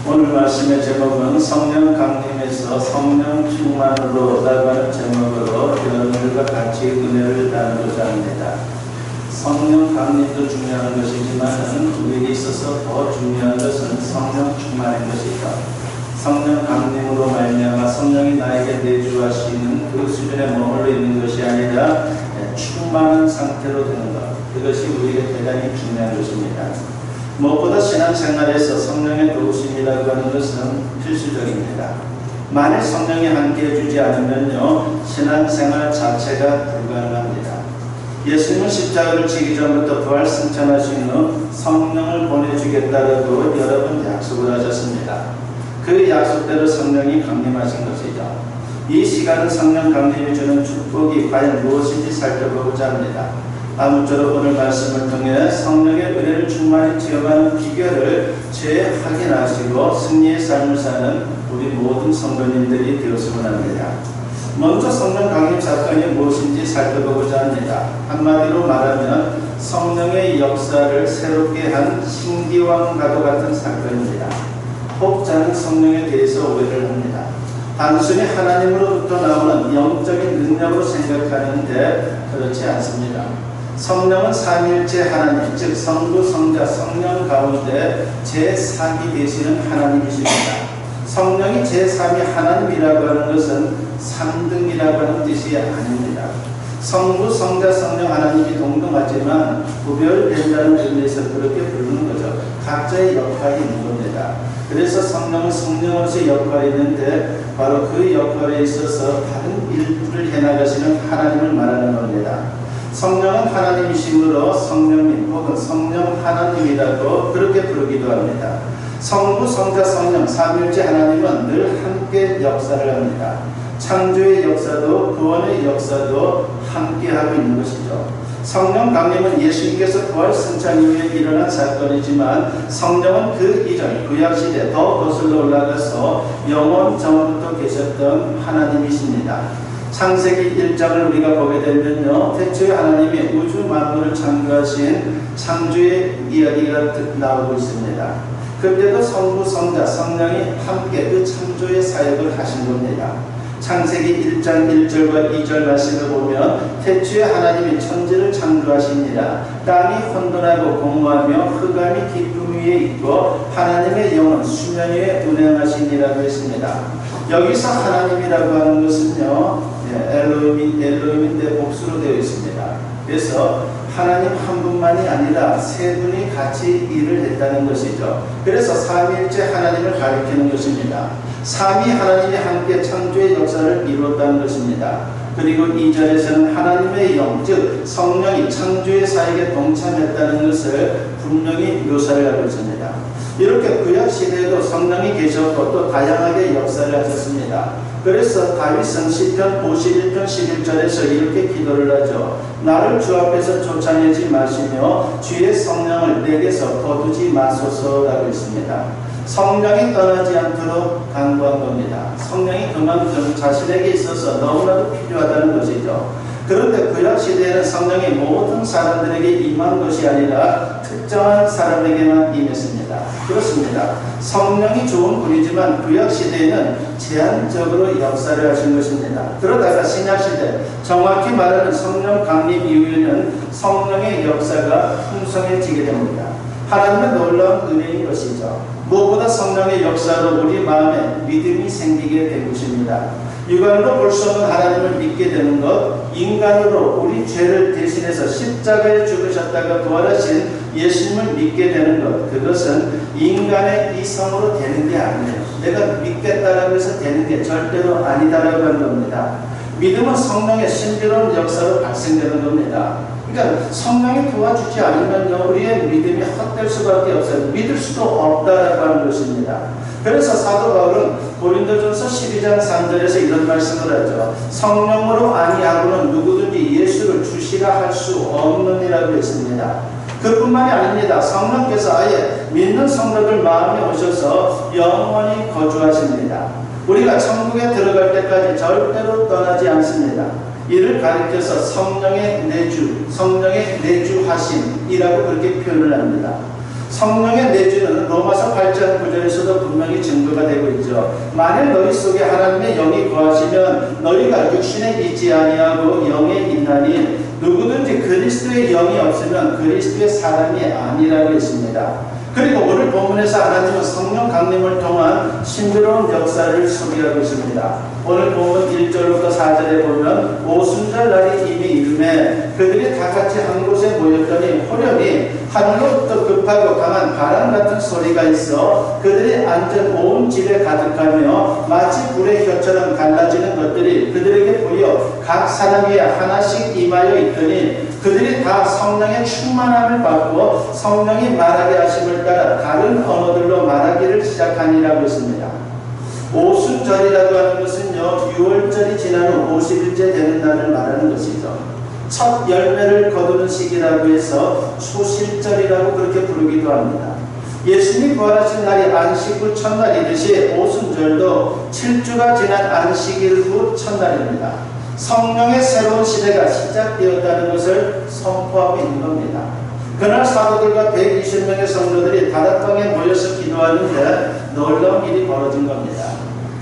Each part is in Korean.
오늘 말씀의 제목은 성령 강림에서 성령 충만으로라고 하는 제목으로 여러분들과 같이 은혜를 나누고자 합니다. 성령 강림도 중요한 것이지만 우리에게 있어서 더 중요한 것은 성령 충만인 것이죠. 성령 강림으로 말미암아 성령이 나에게 내주하시는 그 수준에 머물러 있는 것이 아니라 충만한 상태로 되는 것, 그것이 우리에게 대단히 중요한 것입니다. 무엇보다 신앙생활에서 성령의 도우심이라고 하는 것은 필수적입니다. 만일 성령이 함께해 주지 않으면요, 신앙생활 자체가 불가능합니다. 예수님은 십자가를 지기 전부터 부활 승천하신 후 성령을 보내주겠다라고 여러 번 약속을 하셨습니다. 그 약속대로 성령이 강림하신 것이죠. 이 시간은 성령 강림이 주는 축복이 과연 무엇인지 살펴보고자 합니다. 아무쪼록 오늘 말씀을 통해 성령의 은혜를 충만히 체험하는 비결을 재확인하시고 승리의 삶을 사는 우리 모든 성도님들이 되었으면 합니다. 먼저 성령 강림 사건이 무엇인지 살펴보고자 합니다. 한마디로 말하면 성령의 역사를 새롭게 한 신기왕과도 같은 사건입니다. 혹자는 성령에 대해서 오해를 합니다. 단순히 하나님으로부터 나오는 영적인 능력으로 생각하는데 그렇지 않습니다. 성령은 삼위일체 하나님, 즉 성부, 성자, 성령 가운데 제3위 되시는 하나님이십니다. 성령이 제3위 하나님이라고 하는 것은 3등이라고 하는 뜻이 아닙니다. 성부, 성자, 성령 하나님이 동등하지만 구별된다는 의미에서 그렇게 부르는 거죠. 각자의 역할이 있는 겁니다. 그래서 성령은 성령으로서의 역할이 있는데 바로 그 역할에 있어서 다른 일들을 해나가시는 하나님을 말하는 겁니다. 성령은 하나님이시므로 성령님 혹은 성령 하나님이라고 그렇게 부르기도 합니다. 성부, 성자, 성령, 삼위일체 하나님은 늘 함께 역사를 합니다. 창조의 역사도 구원의 역사도 함께하고 있는 것이죠. 성령 강림은 예수님께서 부활 승천 이후에 일어난 사건이지만 성령은 그 이전 구약시대 더 거슬러 올라가서 영원 전부터 계셨던 하나님이십니다. 창세기 1장을 우리가 보게 되면요, 태초에 하나님이 우주 만물을 창조하신 창조의 이야기가 나오고 있습니다. 그때도 성부, 성자, 성령이 함께 그 창조의 사역을 하신 겁니다. 창세기 1장 1절과 2절 말씀을 보면 태초에 하나님이 천지를 창조하시니라. 땅이 혼돈하고 공허하며 흑암이 깊음 위에 있고 하나님의 영은 수면 위에 운행하시니라고 했습니다. 여기서 하나님이라고 하는 것은요, 엘로힘인데 복수로 되어 있습니다. 그래서 하나님 한 분만이 아니라 세 분이 같이 일을 했다는 것이죠. 그래서 삼위일체 하나님을 가리키는 것입니다. 삼위 하나님이 함께 창조의 역사를 이루었다는 것입니다. 그리고 2절에서는 하나님의 영, 즉 성령이 창조의 사역에 동참했다는 것을 분명히 묘사를 하고 있습니다. 이렇게 구약시대에도 성령이 계셨고 또 다양하게 역사를 하셨습니다. 그래서 다윗은 시편 51편 11절에서 이렇게 기도를 하죠. 나를 주 앞에서 쫓아내지 마시며 주의 성령을 내게서 거두지 마소서라고 했습니다. 성령이 떠나지 않도록 간구한 겁니다. 성령이 그만큼 자신에게 있어서 너무나도 필요하다는 것이죠. 그런데 구약시대에는 성령이 모든 사람들에게 임한 것이 아니라 특정한 사람에게만 임했습니다. 그렇습니다. 성령이 좋은 분이지만 구약시대에는 제한적으로 역사를 하신 것입니다. 그러다가 신약시대, 정확히 말하는 성령 강림 이후에는 성령의 역사가 풍성해지게 됩니다. 하나님의 놀라운 은혜인 것이죠. 무엇보다 성령의 역사로 우리 마음에 믿음이 생기게 된 것입니다. 육안으로 볼 수 없는 하나님을 믿게 되는 것, 인간으로 우리 죄를 대신해서 십자가에 죽으셨다가 부활하신 예수님을 믿게 되는 것, 그것은 인간의 이성으로 되는 게 아니에요. 내가 믿겠다라고 해서 되는 게 절대로 아니다라고 하는 겁니다. 믿음은 성령의 신비로운 역사로 발생되는 겁니다. 그러니까 성령이 도와주지 않으면요, 우리의 믿음이 헛될 수밖에 없어요. 믿을 수도 없다라고 하는 것입니다. 그래서 사도 바울은 고린도전서 12장 3절에서 이런 말씀을 하죠. 성령으로 아니하고는 누구든지 예수를 주시라 할 수 없느니라고 했습니다. 그뿐만이 아닙니다. 성령께서 아예 믿는 성도들 마음에 오셔서 영원히 거주하십니다. 우리가 천국에 들어갈 때까지 절대로 떠나지 않습니다. 이를 가리켜서 성령의 내주, 성령의 내주하심이라고 그렇게 표현을 합니다. 성령의 내주는 로마서 8장 9절에서도 분명히 증거가 되고 있죠. 만일 너희 속에 하나님의 영이 거하시면 너희가 육신에 있지 아니하고 영에 있나니 누구든지 그리스도의 영이 없으면 그리스도의 사람이 아니라고 했습니다. 그리고 오늘 본문에서 하나님은 성령 강림을 통한 신비로운 역사를 소개하고 있습니다. 오늘 본문 1절부터 4절에 보면 오순절 날이 이미 이름에 그들이 다 같이 한 곳에 모였더니 호련히 하늘로부터 급하고 강한 바람 같은 소리가 있어 그들이 앉은 온 집에 가득하며 마치 불의 혀처럼 갈라지는 것들이 그들에게 보여 각 사람 위에 하나씩 임하여 있더니 그들이 다 성령의 충만함을 받고 성령이 말하게 하심을 따라 다른 언어들로 말하기를 시작하니라고 했습니다. 오순절이라고 하는 것은요, 6월절이 지난 후 50일째 되는 날을 말하는 것이죠. 첫 열매를 거두는 시기라고 해서 수실절이라고 그렇게 부르기도 합니다. 예수님이 부활하신 날이 안식 후 첫날이듯이 오순절도 7주가 지난 안식일 후 첫날입니다. 성령의 새로운 시대가 시작되었다는 것을 선포하고 있는 겁니다. 그날 사도들과 120명의 성도들이 다락방에 모여서 기도하는데 놀라운 일이 벌어진 겁니다.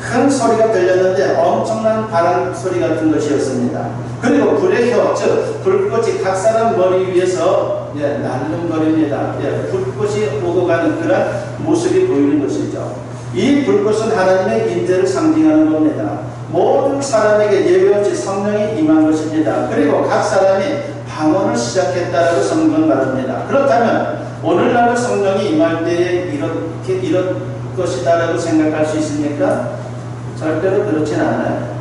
큰 소리가 들렸는데 엄청난 바람 소리 같은 것이었습니다. 그리고 불의 혀, 즉 불꽃이 각 사람 머리 위에서 날름거립니다. 불꽃이 오고 가는 그런 모습이 보이는 것이죠. 이 불꽃은 하나님의 인재를 상징하는 겁니다. 모든 사람에게 예외 없이 성령이 임한 것입니다. 그리고 각 사람이 방언을 시작했다라고 성경은 말합니다. 그렇다면 오늘날의 성령이 임할 때에 이런 것이다라고 생각할 수 있습니까? 절대로 그렇진 않아요.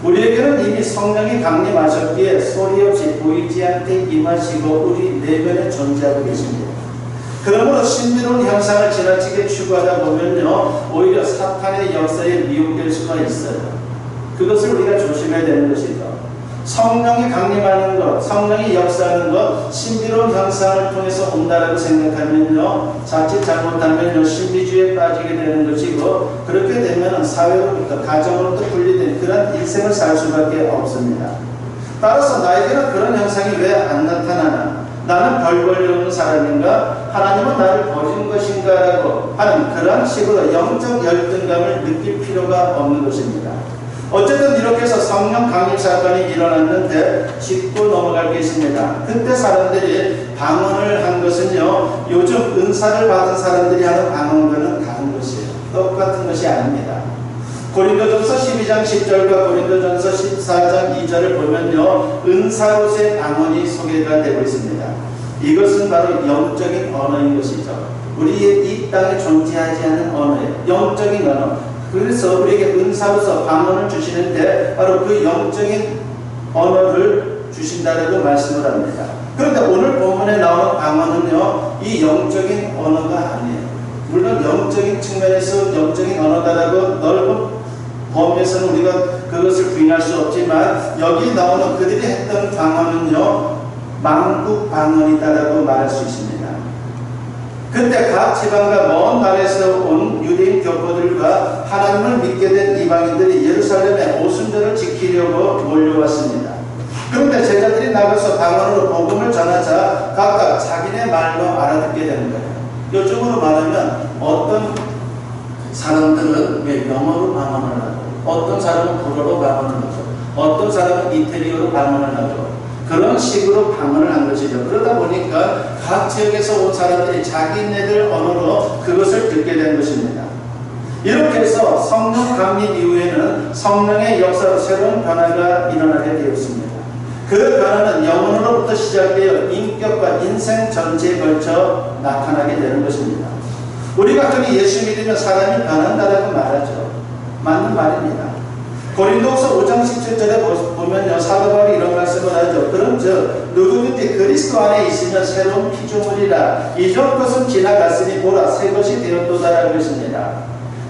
우리에게는 이미 성령이 강림하셨기에 소리 없이 보이지 않게 임하시고 우리 내면에 존재하고 계십니다. 그러므로 신비로운 현상을 지나치게 추구하다 보면요, 오히려 사탄의 역사에 미혹될 수가 있어요. 그것을 우리가 조심해야 되는 것이죠. 성령이 강림하는 것, 성령이 역사하는 것, 신비로운 현상을 통해서 온다라고 생각하면요, 자칫 잘못하면요, 신비주의에 빠지게 되는 것이고, 그렇게 되면 사회로부터, 가정으로부터 분리된 그런 인생을 살 수밖에 없습니다. 따라서 나에게는 그런 현상이 왜 안 나타나나? 나는 별 볼일 없는 사람인가? 하나님은 나를 버린 것인가? 라고 하는 그런 식으로 영적 열등감을 느낄 필요가 없는 것입니다. 어쨌든 이렇게 해서 성령 강림 사건이 일어났는데 짚고 넘어갈 게 있습니다. 그때 사람들이 방언을 한 것은요, 요즘 은사를 받은 사람들이 하는 방언과는 다른 것이에요. 똑같은 것이 아닙니다. 고린도전서 12장 10절과 고린도전서 14장 2절을 보면요, 은사로서의 방언이 소개가 되고 있습니다. 이것은 바로 영적인 언어인 것이죠. 우리의 이 땅에 존재하지 않은 언어예요. 영적인 언어. 그래서 우리에게 은사로서 방언을 주시는데 바로 그 영적인 언어를 주신다라고 말씀을 합니다. 그런데 오늘 본문에 나오는 방언은요, 이 영적인 언어가 아니에요. 물론 영적인 측면에서 영적인 언어다라고 넓은 범위에서는 우리가 그것을 부인할 수 없지만 여기 나오는 그들이 했던 방언은요, 만국 방언이다라고 말할 수 있습니다. 그때 각 지방과 먼 나라에서 온 유대인 교포들과 하나님을 믿게 된 이방인들이 예루살렘에 오순절을 지키려고 몰려왔습니다. 그런데 제자들이 나가서 방언으로 복음을 전하자 각각 자기네 말로 알아듣게 되는 거예요. 이쪽으로 말하면 어떤 사람들은 왜 영어로 방언을 하고, 어떤 사람은 불어로 방언을 하고, 어떤 사람은 이태리어로 방언을 하고, 그런 식으로 방언을 한 것이죠. 그러다 보니까 각 지역에서 온 사람들이 자기네들 언어로 그것을 듣게 된 것입니다. 이렇게 해서 성령 강림 이후에는 성령의 역사로 새로운 변화가 일어나게 되었습니다. 그 변화는 영혼으로부터 시작되어 인격과 인생 전체에 걸쳐 나타나게 되는 것입니다. 우리가 흔히 예수 믿으면 사람이 변한다라고 말하죠. 맞는 말입니다. 고린도후서 5장 17절에 보면요, 사도 바울이 이런 말씀을 하죠. 그런즉 누구든지 그리스도 안에 있으면 새로운 피조물이라 이전 것은 지나갔으니 보라 새 것이 되었도다라고 했습니다.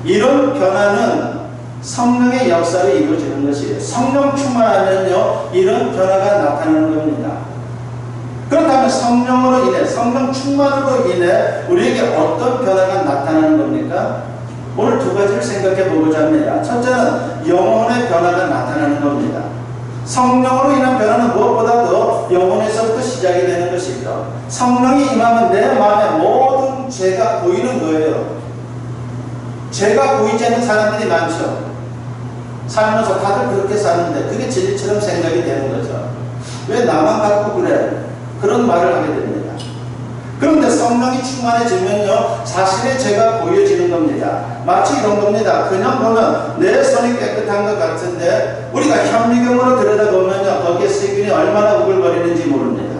이런 변화는 성령의 역사로 이루어지는 것이에요. 성령 충만하면요, 이런 변화가 나타나는 겁니다. 그렇다면 성령으로 인해, 성령 충만으로 인해 우리에게 어떤 변화가 나타나는 겁니까? 오늘 두 가지를 생각해 보고자 합니다. 첫째는 영혼의 변화가 나타나는 겁니다. 성령으로 인한 변화는 무엇보다도 영혼에서부터 시작이 되는 것이죠. 성령이 임하면 내 마음에 모든 죄가 보이는 거예요. 죄가 보이지 않는 사람들이 많죠. 살면서 다들 그렇게 사는데 그게 진리처럼 생각이 되는 거죠. 왜 나만 갖고 그래? 그런 말을 하게 됩니다. 그런데 성령이 충만해지면요, 자신의 죄가 보여지는 겁니다. 마치 이런 겁니다. 그냥 보면 내 손이 깨끗한 것 같은데 우리가 현미경으로 들여다보면요, 거기에 세균이 얼마나 우글거리는지 모릅니다.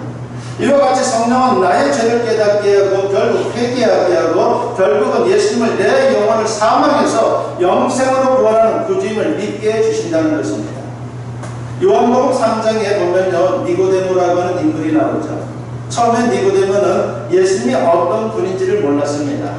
이와 같이 성령은 나의 죄를 깨닫게 하고 결국 회개하게 하고 결국은 예수님을 내 영혼을 사망해서 영생으로 구원하는 구주임을 믿게 해주신다는 것입니다. 요한복음 3장에 보면요, 니고데모라고 하는 인물이 나오죠. 처음에 니고데모는 예수님이 어떤 분인지를 몰랐습니다.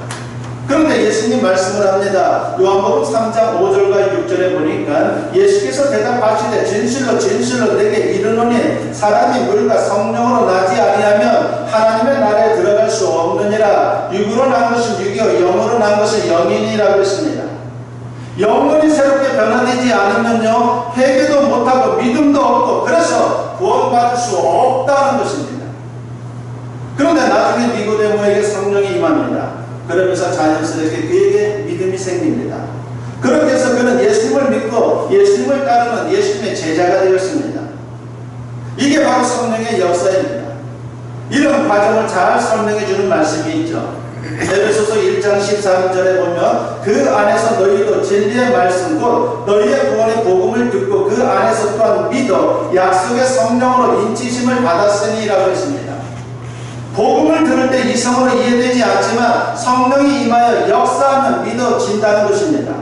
그런데 예수님 말씀을 합니다. 요한복음 3장 5절과 6절에 보니까 예수께서 대답하시되 진실로 진실로 내게 이르노니 사람이 물과 성령으로 나지 아니하면 하나님의 나라에 들어갈 수 없느니라. 육으로 난 것은 육이요 영으로 난 것은 영이니라고 했습니다. 영혼이 새롭게 변화되지 않으면요, 회개도 못하고 믿음도 없고 그래서 구원받을 수 없다는 것입니다. 그런데 나중에 니고데모에게 성령이 임합니다. 그러면서 자연스럽게 그에게 믿음이 생깁니다. 그렇게 해서 그는 예수님을 믿고 예수님을 따르는 예수님의 제자가 되었습니다. 이게 바로 성령의 역사입니다. 이런 과정을 잘 설명해 주는 말씀이 있죠. 에베소서 1장 13절에 보면 그 안에서 너희도 진리의 말씀 곧 너희의 구원의 복음을 듣고 그 안에서 또한 믿어 약속의 성령으로 인치심을 받았으니라고 했습니다. 복음을 들을 때 이성으로 이해되지 않지만 성령이 임하여 역사하면 믿어진다는 것입니다.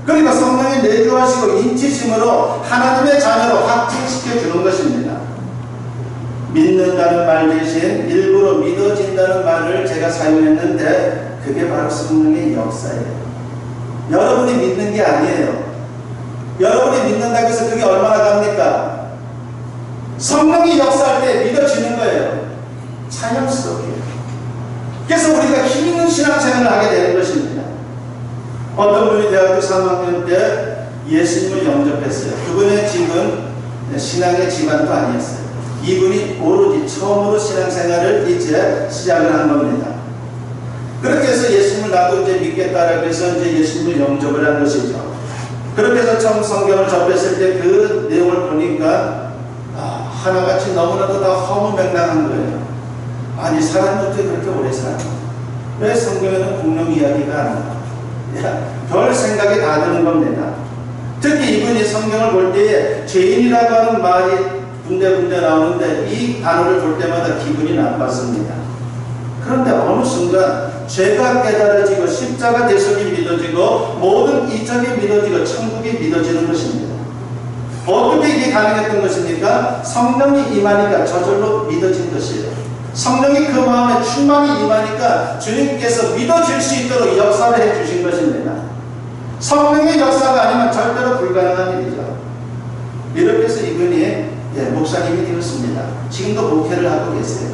그러니까 성령이 내주하시고 인치심으로 하나님의 자녀로 확증시켜 주는 것입니다. 믿는다는 말 대신 일부러 믿어진다는 말을 제가 사용했는데 그게 바로 성령의 역사예요. 여러분이 믿는 게 아니에요. 여러분이 믿는다고 해서 그게 얼마나 갑니까? 성령이 역사할 때 믿어지는 거예요. 자연스럽게. 그래서 우리가 힘있는 신앙생활을 하게 되는 것입니다. 어떤 분이 대학교 3학년 때 예수님을 영접했어요. 그분의 집은 신앙의 집안도 아니었어요. 이분이 오로지 처음으로 신앙생활을 이제 시작을 한 겁니다. 그렇게 해서 예수님을 나도 이제 믿겠다라고 해서 이제 예수님을 영접을 한 것이죠. 그렇게 해서 처음 성경을 접했을 때 그 내용을 보니까 하나같이 너무나도 다 허무맹랑한 거예요. 아니 사람이 어떻게 그렇게 오래 살아? 왜 성경에는 공룡 이야기가 안 나와? 별 생각이 다 드는 겁니다. 특히 이분이 성경을 볼 때에 죄인이라고 하는 말이 군데군데 나오는데 이 단어를 볼 때마다 기분이 나빴습니다. 그런데 어느 순간 죄가 깨달아지고 십자가 대속이 믿어지고 모든 이적이 믿어지고 천국이 믿어지는 것입니다. 어떻게 이게 가능했던 것입니까? 성령이 임하니까 저절로 믿어진 것이에요. 성령이 그 마음에 충만히 임하니까 주님께서 믿어질 수 있도록 역사를 해주신 것입니다. 성령의 역사가 아니면 절대로 불가능한 일이죠. 이렇게 해서 이분이 목사님이 되었습니다. 지금도 목회를 하고 계세요.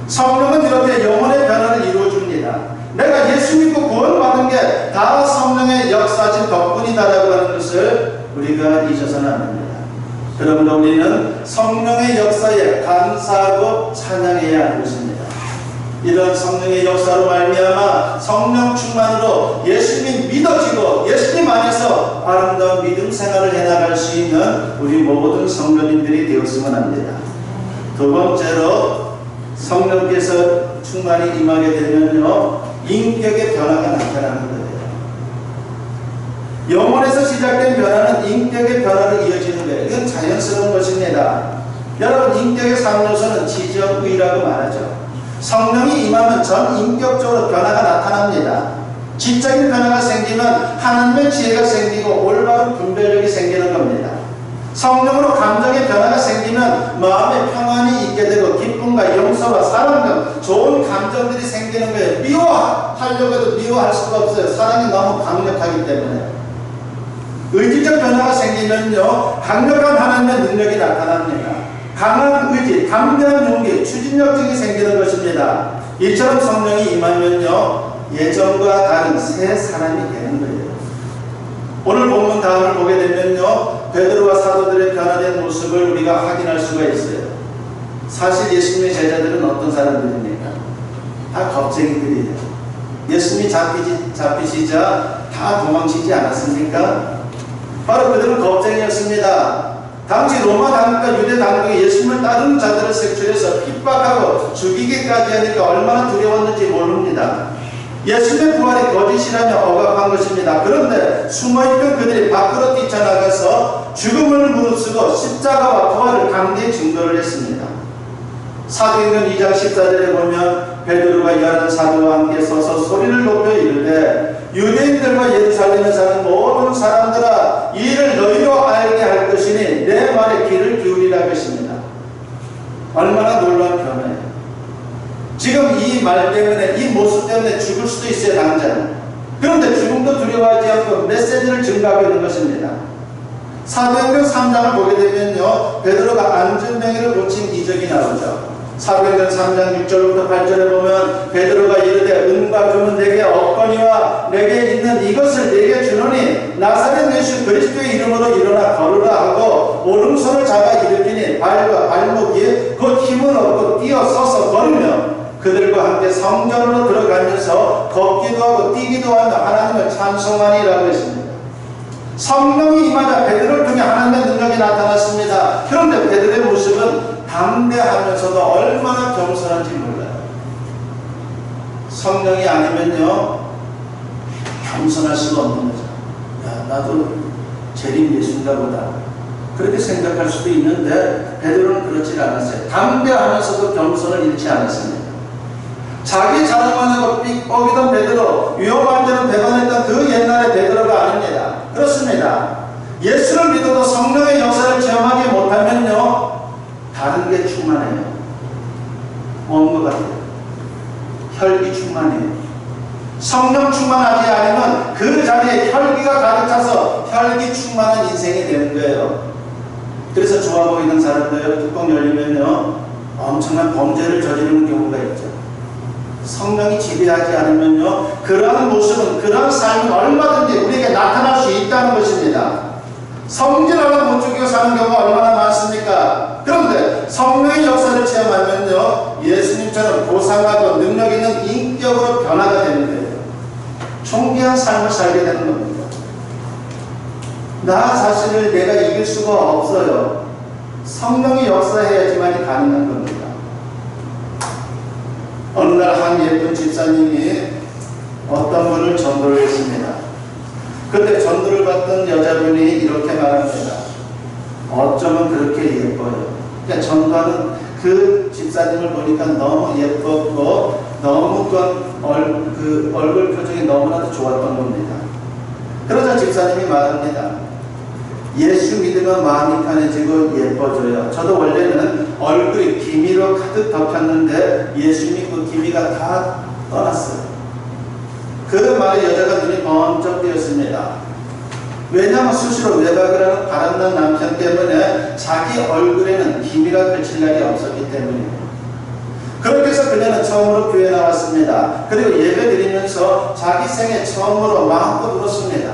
성령은 이렇게 영혼의 변화를 이루어줍니다. 내가 예수 믿고 구원받은 게 다 성령의 역사진 덕분이다라고 하는 것을 우리가 잊어서는 안 됩니다. 그러므로 우리는 성령의 역사에 감사하고 찬양해야 하는 것입니다. 이런 성령의 역사로 말미암아 성령 충만으로 예수님이 믿어지고 예수님 안에서 아름다운 믿음 생활을 해나갈 수 있는 우리 모든 성도님들이 되었으면 합니다. 두 번째로 성령께서 충만히 임하게 되면요, 인격의 변화가 나타나는 거예요. 영혼에서 시작된 변화는 인격의 변화로 이어지는 거예요. 이건 자연스러운 것입니다. 여러분, 인격의 3요소는 지정의라고 말하죠. 성령이 임하면 전 인격적으로 변화가 나타납니다. 지적인 변화가 생기면 하나님의 지혜가 생기고 올바른 분별력이 생기는 겁니다. 성령으로 감정의 변화가 생기면 마음의 평안이 있게 되고 기쁨과 용서와 사랑 등 좋은 감정들이 생기는 거예요. 미워하려고 해도 미워할 수가 없어요. 사랑이 너무 강력하기 때문에. 의지적 변화가 생기면요, 강력한 하나님의 능력이 나타납니다. 강한 의지, 담대한 용기, 추진력 등이 생기는 것입니다. 이처럼 성령이 임하면요, 예전과 다른 새 사람이 되는 거예요. 오늘 본문 다음을 보게 되면요, 베드로와 사도들의 변화된 모습을 우리가 확인할 수가 있어요. 사실 예수님의 제자들은 어떤 사람들입니까? 다 겁쟁이들이에요. 예수님이 잡히시자 다 도망치지 않았습니까? 바로 그들은 겁쟁이였습니다. 당시 로마 당국과 유대 당국이 예수님을 따르는 자들을 색출해서 핍박하고 죽이기까지 하니까 얼마나 두려웠는지 모릅니다. 예수님의 부활이 거짓이라며 억압한 것입니다. 그런데 숨어있던 그들이 밖으로 뛰쳐나가서 죽음을 무릅쓰고 십자가와 부활을 강대히 증거를 했습니다. 사도행전 2장 14절에 보면 베드로가 11 사도와 함께 서서 소리를 높여 이르되 유대인들과 예루살렘에 사는 모든 사람들아 이 일을 너희로 알게 할 것이니 내 말에 귀를 기울이라 것입니다. 얼마나 놀라운 변화예요. 지금 이 말 때문에, 이 모습 때문에 죽을 수도 있어요, 당장. 그런데 죽음도 두려워하지 않고 메시지를 증가하고 있는 것입니다. 사도행전 3장을 보게 되면요, 베드로가 안전병이를 고친 이적이 나오죠. 사도행전 3장 6절부터 8절에 보면 베드로가 이르되 은과 금은 내게 없거니와 내게 있는 이것을 내게 주노니 나사렛 예수 그리스도의 이름으로 일어나 걸으라 하고 오른손을 잡아 일으키니 발과 발목이 곧 힘을 얻고 뛰어 서서 걸으며 그들과 함께 성전으로 들어가면서 걷기도 하고 뛰기도 하며 하나님을 찬송하니라고 했습니다. 성령이 임하자 베드로를 통해 하나님의 능력이 나타났습니다. 그런데 베드로의 모습은 담대하면서도 얼마나 겸손한지 몰라요. 성령이 아니면요 겸손할 수가 없는 거죠. 야, 나도 재림 예수인가 보다 그렇게 생각할 수도 있는데 베드로는 그렇지 않았어요. 담대하면서도 겸손을 잃지 않았습니다. 자기 자랑만 하고 삑뻑이던 베드로, 위험할 때는 배반했던 그 옛날의 베드로가 아닙니다. 그렇습니다. 예수를 믿어도 성령의 역사를 체험하지 못하면요 다른 게 충만해요. 뭔 것 같아요? 혈기 충만해요. 성령 충만하지 않으면 그 자리에 혈기가 가득 차서 혈기 충만한 인생이 되는 거예요. 그래서 좋아 보이는 사람들 뚜껑 열리면요 엄청난 범죄를 저지르는 경우가 있죠. 성령이 지배하지 않으면요 그러한 모습은, 그러한 삶은 얼마든지 우리에게 나타날 수 있다는 것입니다. 성질하고 못 죽이고 사는 경우가 얼마나 많습니까? 그런데 성령의 역사를 체험하면요 예수님처럼 고상하고 능력 있는 인격으로 변화가 되는 거예요. 존귀한 삶을 살게 되는 겁니다. 나 자신을 내가 이길 수가 없어요. 성령이 역사해야지만이 가능한 겁니다. 어느 날 한 예쁜 집사님이 어떤 분을 전도를 했습니다. 그때 전도를 받던 여자분이 이렇게 말합니다. 어쩌면 그렇게 예뻐요. 그러니까 전도하는 그 집사님을 보니까 너무 예뻤고 너무 그 얼굴 표정이 너무나도 좋았던 겁니다. 그러자 집사님이 말합니다. 예수 믿으면 마음이 편해지고 예뻐져요. 저도 원래는 얼굴이 기미로 가득 덮였는데 예수님이 그 기미가 다 떠났어요. 그 말에 여자가 눈이 번쩍 뜨였습니다. 왜냐하면 스스로 외박을 하는 바람난 남편 때문에 자기 얼굴에는 기미가 그칠 날이 없었기 때문입니다. 그렇게 해서 그녀는 처음으로 교회에 나왔습니다. 그리고 예배 드리면서 자기 생애 처음으로 마음껏 울었습니다.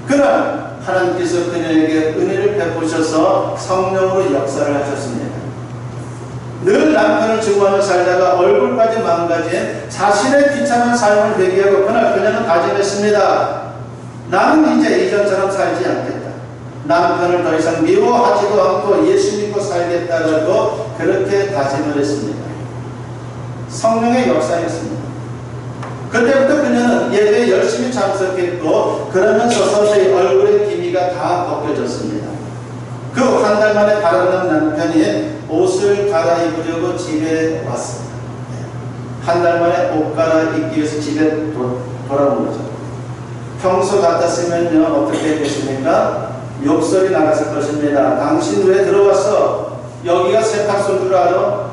그날 하나님께서 그녀에게 은혜를 베푸셔서 성령으로 역사를 하셨습니다. 늘 남편을 증오하며 살다가 얼굴까지 망가진 자신의 비참한 삶을 회개하고 그날 그녀는 다짐했습니다. 나는 이제 이전처럼 살지 않겠다. 남편을 더 이상 미워하지도 않고 예수 믿고 살겠다고 그렇게 다짐을 했습니다. 성령의 역사였습니다. 그때부터 그녀는 예배에 열심히 참석했고 그러면서 서서히 얼굴의 기미가 다 벗겨졌습니다. 그 한 달 만에 바람난 남편이 옷을 갈아입으려고 집에 왔습니다. 한 달 만에 옷 갈아입기 위해서 집에 돌아온 거죠. 평소 같았으면요 어떻게 했겠습니까? 욕설이 나갔을 것입니다. 당신 왜 들어왔어? 여기가 세탁소인 줄 알아?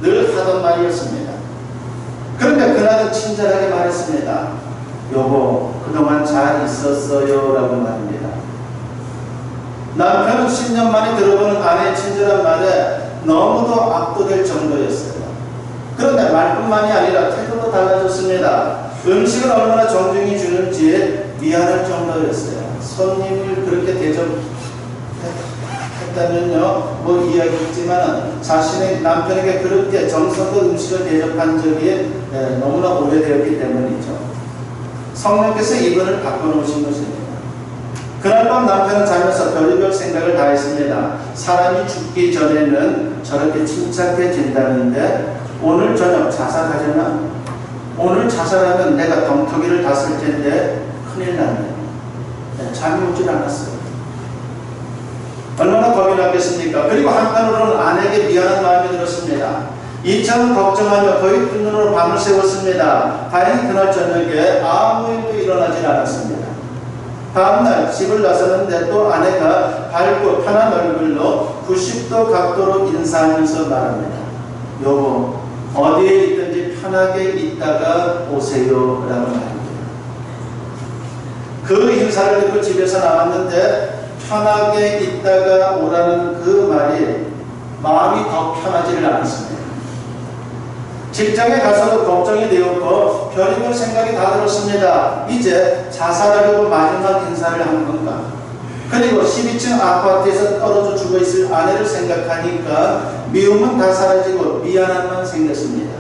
늘 하던 말이었습니다. 그런데 그날은 친절하게 말했습니다. 여보, 그동안 잘 있었어요 라고 말입니다. 남편은 10년 만에 들어보는 아내의 친절한 말에 너무도 압도될 정도였어요. 그런데 말뿐만이 아니라 태도도 달라졌습니다. 음식을 얼마나 정중히 주는지 미안할 정도였어요. 손님을 그렇게 했다면요, 뭐 이야기 있지만 자신의 남편에게 그렇게 정성껏 음식을 대접한 적이 너무나 오래되었기 때문이죠. 성령께서 이분을 바꿔놓으신 것입니다. 그날 밤 남편은 자면서 별의별 생각을 다 했습니다. 사람이 죽기 전에는 저렇게 침착해진다는데 오늘 저녁 자살하려나? 오늘 자살하면 내가 덩터기를 다 쓸 텐데 큰일 났네. 잠이 오질 않았어요. 얼마나 겁이 났겠습니까? 그리고 한편으로는 아내에게 미안한 마음이 들었습니다. 이처럼 걱정하며 거의 뜬 눈으로 밤을 새웠습니다. 다행히 그날 저녁에 아무 일도 일어나질 않았습니다. 다음날 집을 나서는데 또 아내가 밝고 편한 얼굴로 90도 각도로 인사하면서 말합니다. 여보, 어디에 있든지 편하게 있다가 오세요 라고 말합니다. 그 인사를 듣고 집에서 나왔는데 편하게 있다가 오라는 그 말이 마음이 더 편하지를 않습니다. 직장에 가서도 걱정이 되었고 별의별 생각이 다 들었습니다. 이제 자살하려고 마지막 인사를 한 건가? 그리고 12층 아파트에서 떨어져 죽어 있을 아내를 생각하니까 미움은 다 사라지고 미안함만 생겼습니다.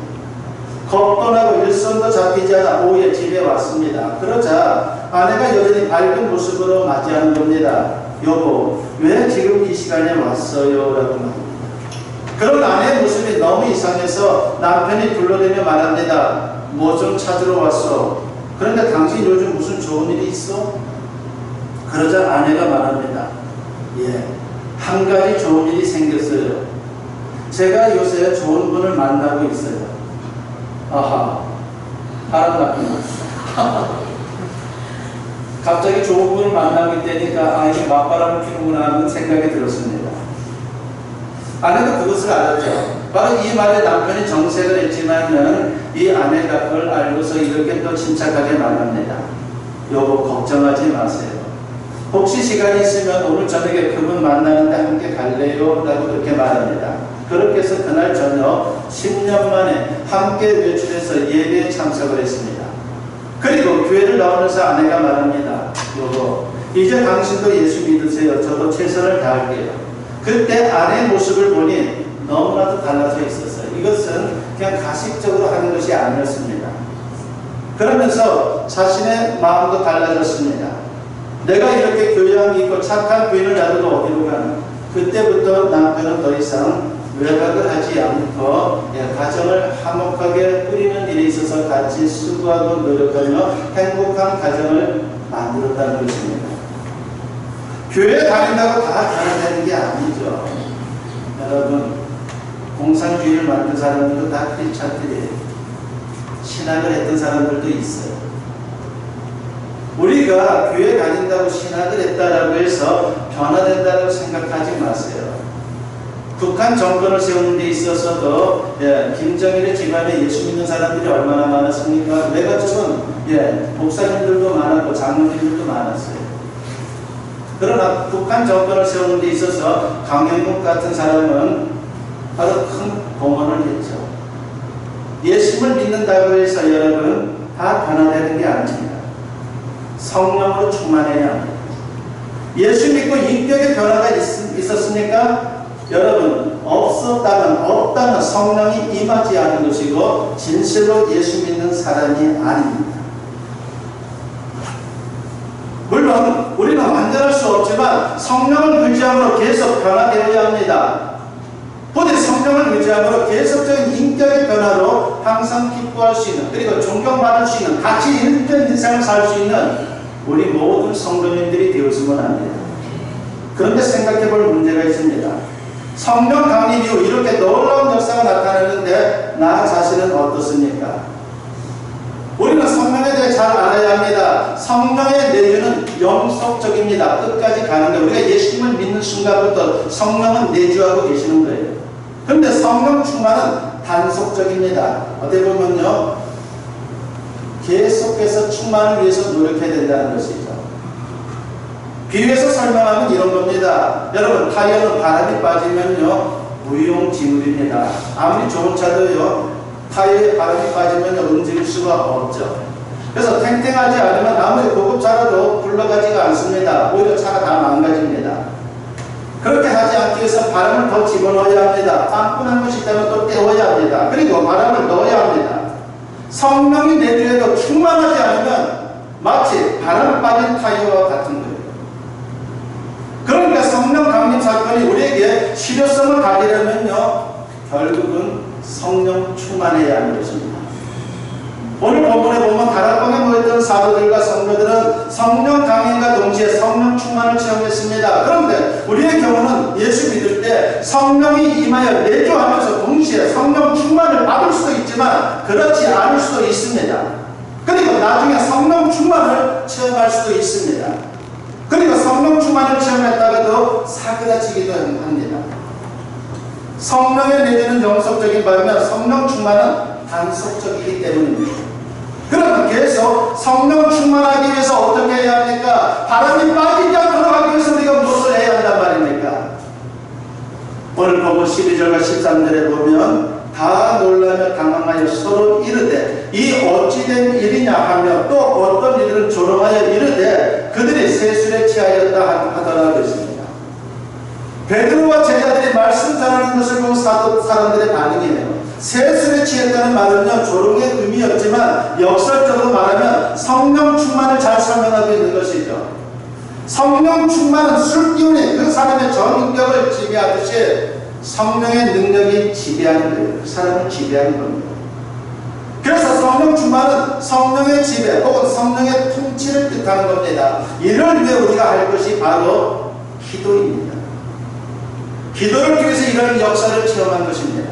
겁도 나고 일손도 잡히지 않아 오후에 집에 왔습니다. 그러자 아내가 여전히 밝은 모습으로 맞이하는 겁니다. 여보, 왜 지금 이 시간에 왔어요? 라고 말합니다. 그런 아내의 모습이 너무 이상해서 남편이 불러대며 말합니다. 뭐 좀 찾으러 왔어. 그런데 당신 요즘 무슨 좋은 일이 있어? 그러자 아내가 말합니다. 예, 한 가지 좋은 일이 생겼어요. 제가 요새 좋은 분을 만나고 있어요. 아하, 바람 났구나. 갑자기 좋은 분을 만나고 있다니까 이게 맞바람을 피우구나 하는 생각이 들었습니다. 아내도 그것을 알았죠. 바로 이 말에 남편이 정색을 했지만은 이 아내가 그걸 알고서 이렇게 또 침착하게 말합니다. 여보, 걱정하지 마세요. 혹시 시간이 있으면 오늘 저녁에 그분 만나는데 함께 갈래요? 라고 그렇게 말합니다. 그렇게 해서 그날 저녁 10년 만에 함께 외출해서 예배에 참석을 했습니다. 그리고 교회를 나오면서 아내가 말합니다. 여보, 이제 당신도 예수 믿으세요. 저도 최선을 다할게요. 그때 아내의 모습을 보니 너무나도 달라져 있었어요. 이것은 그냥 가식적으로 하는 것이 아니었습니다. 그러면서 자신의 마음도 달라졌습니다. 내가 이렇게 교양이 있고 착한 부인을 놔두고 어디로 가나? 그때부터 남편은 더 이상 외박을 하지 않고 가정을 화목하게 꾸리는 일에 있어서 같이 수고하고 노력하며 행복한 가정을 만들었다는 것입니다. 교회 다닌다고 다 변화되는 게 아니죠. 여러분, 공산주의를 만든 사람들도 다 크리스찬들이에요. 신학을 했던 사람들도 있어요. 우리가 교회 다닌다고 신학을 했다라고 해서 변화된다고 생각하지 마세요. 북한 정권을 세우는 데 있어서도 김정일의 집안에 예수 믿는 사람들이 얼마나 많았습니까? 외가족은 목사님들도 많았고 장로님들도 많았어요. 그러나 북한 정권을 세우는 데 있어서 강영국 같은 사람은 바로 큰 공헌을 했죠. 예수를 믿는다고 해서 여러분 다 변화되는 게 아닙니다. 성령으로 충만해야 합니다. 예수 믿고 인격의 변화가 있었습니까? 여러분, 없다면 성령이 임하지 않은 것이고 진실로 예수 믿는 사람이 아닙니다. 물론 우리는 완전할 수 없지만 성령을 의지함으로 계속 변화되어야 합니다. 부디 성령을 의지함으로 계속적인 인격의 변화로 항상 기뻐할 수 있는, 그리고 존경받을 수 있는, 같이 일된 인생을 살 수 있는 우리 모든 성도님들이 되었으면 합니다. 그런데 생각해볼 문제가 있습니다. 성령 강림 이후 이렇게 놀라운 역사가 나타나는데 나 자신은 어떻습니까? 우리는 성령에 대해 잘 알아야 합니다. 성령의 내주는 영속적입니다. 끝까지 가는데 우리가 예수님을 믿는 순간부터 성령은 내주하고 계시는 거예요. 그런데 성령 충만은 단속적입니다. 어떻게 보면요, 계속해서 충만을 위해서 노력해야 된다는 것이죠. 비유해서 설명하면 이런 겁니다. 여러분, 타이어는 바람이 빠지면요 무용지물입니다. 아무리 좋은 차도요 타이어에 바람이 빠지면 움직일 수가 없죠. 그래서 탱탱하지 않으면 아무리 고급차라도 굴러가지가 않습니다. 오히려 차가 다 망가집니다. 그렇게 하지 않기 위해서 바람을 더 집어넣어야 합니다. 빵꾸난 것이 있다면 또 떼어야 합니다. 그리고 바람을 넣어야 합니다. 성령이 내주에도 충만하지 않으면 마치 바람 빠진 타이어와 같은 거예요. 그러니까 성령 강림 사건이 우리에게 실효성을 가지려면요, 결국은 성령 충만해야 하는 것입니다. 오늘 본문에 보면 다락방에 모였던 사도들과 성도들은 성령 강림과 동시에 성령 충만을 체험했습니다. 그런데 우리의 경우는 예수 믿을 때 성령이 임하여 내주하면서 동시에 성령 충만을 받을 수도 있지만 그렇지 않을 수도 있습니다. 그리고 나중에 성령 충만을 체험할 수도 있습니다. 그리고 성령 충만을 체험했다가도 사그라지기도 합니다. 성령의 내주는 영속적인 바이면 성령 충만은 단속적이기 때문입니다. 그러면 계속 성령 충만하기 위해서 어떻게 해야 합니까? 바람이 빠지지 않도록 하기 위해서 우리가 무엇을 해야 한단 말입니까? 오늘 보고 12절과 13절에 보면 다 놀라며 당황하여 서로 이르되 이 어찌된 일이냐 하며 또 어떤 이들은 조롱하여 이르되 그들이 세술에 취하였다 하더라 그랬습니다. 베드로와 제자들이 말씀 전하는 것을 본 사람들의 반응이에요. 세술에 취했다는 말은요, 조롱의 의미였지만 역설적으로 말하면 성령 충만을 잘 설명하고 있는 것이죠. 성령 충만은 술기운이 그 사람의 전인격을 지배하듯이 성령의 능력이 지배하는 거예요. 그 사람을 지배하는 겁니다. 그래서 성령 충만은 성령의 지배 혹은 성령의 통치를 뜻하는 겁니다. 이를 위해 우리가 할 것이 바로 기도입니다. 기도를 통해서 이런 역사를 체험한 것입니다.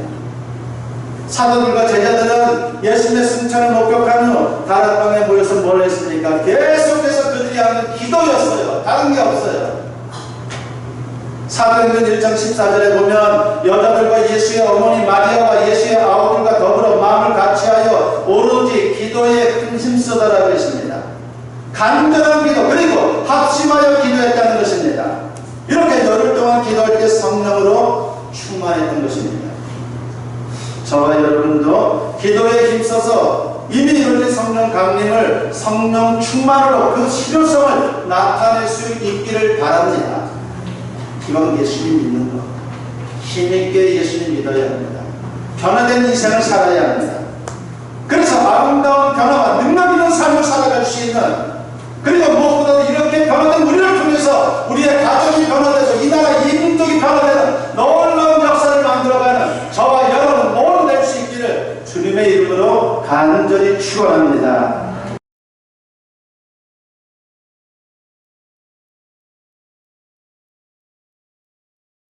사도들과 제자들은 예수님의 승천을 목격한 후 다락방에 모여서 뭘 했습니까? 계속해서 그들이 하는 기도였어요. 다른 게 없어요. 사도행전 1장 14절에 보면 여자들과 예수의 어머니 마리아와 예수의 아우들과 더불어 마음을 같이하여 오로지 기도에 힘쓰더라 그랬습니다. 간절한 기도 그리고 합심하여 기도했다는 것입니다. 이렇게 열흘 동안 기도할 때 성령으로 충만했던 것입니다. 저와 여러분도 기도에 힘써서 이미 이루어진 성령 강림을 성령 충만으로 그 실효성을 나타낼 수 있기를 바랍니다. 이건 예수님 믿는 것. 힘있게 예수님 믿어야 합니다. 변화된 인생을 살아야 합니다. 그래서 아름다운 변화와 능력 있는 삶을 살아갈 수 있는, 그리고 무엇보다도 이렇게 변화된 우리를 통해서 우리의 가정이 변화되고 이 나라 이 민족이 변화되는 놀라운 역사를 만들어가는 저와 여러분 모두 될 수 있기를 주님의 이름으로 간절히 축원합니다.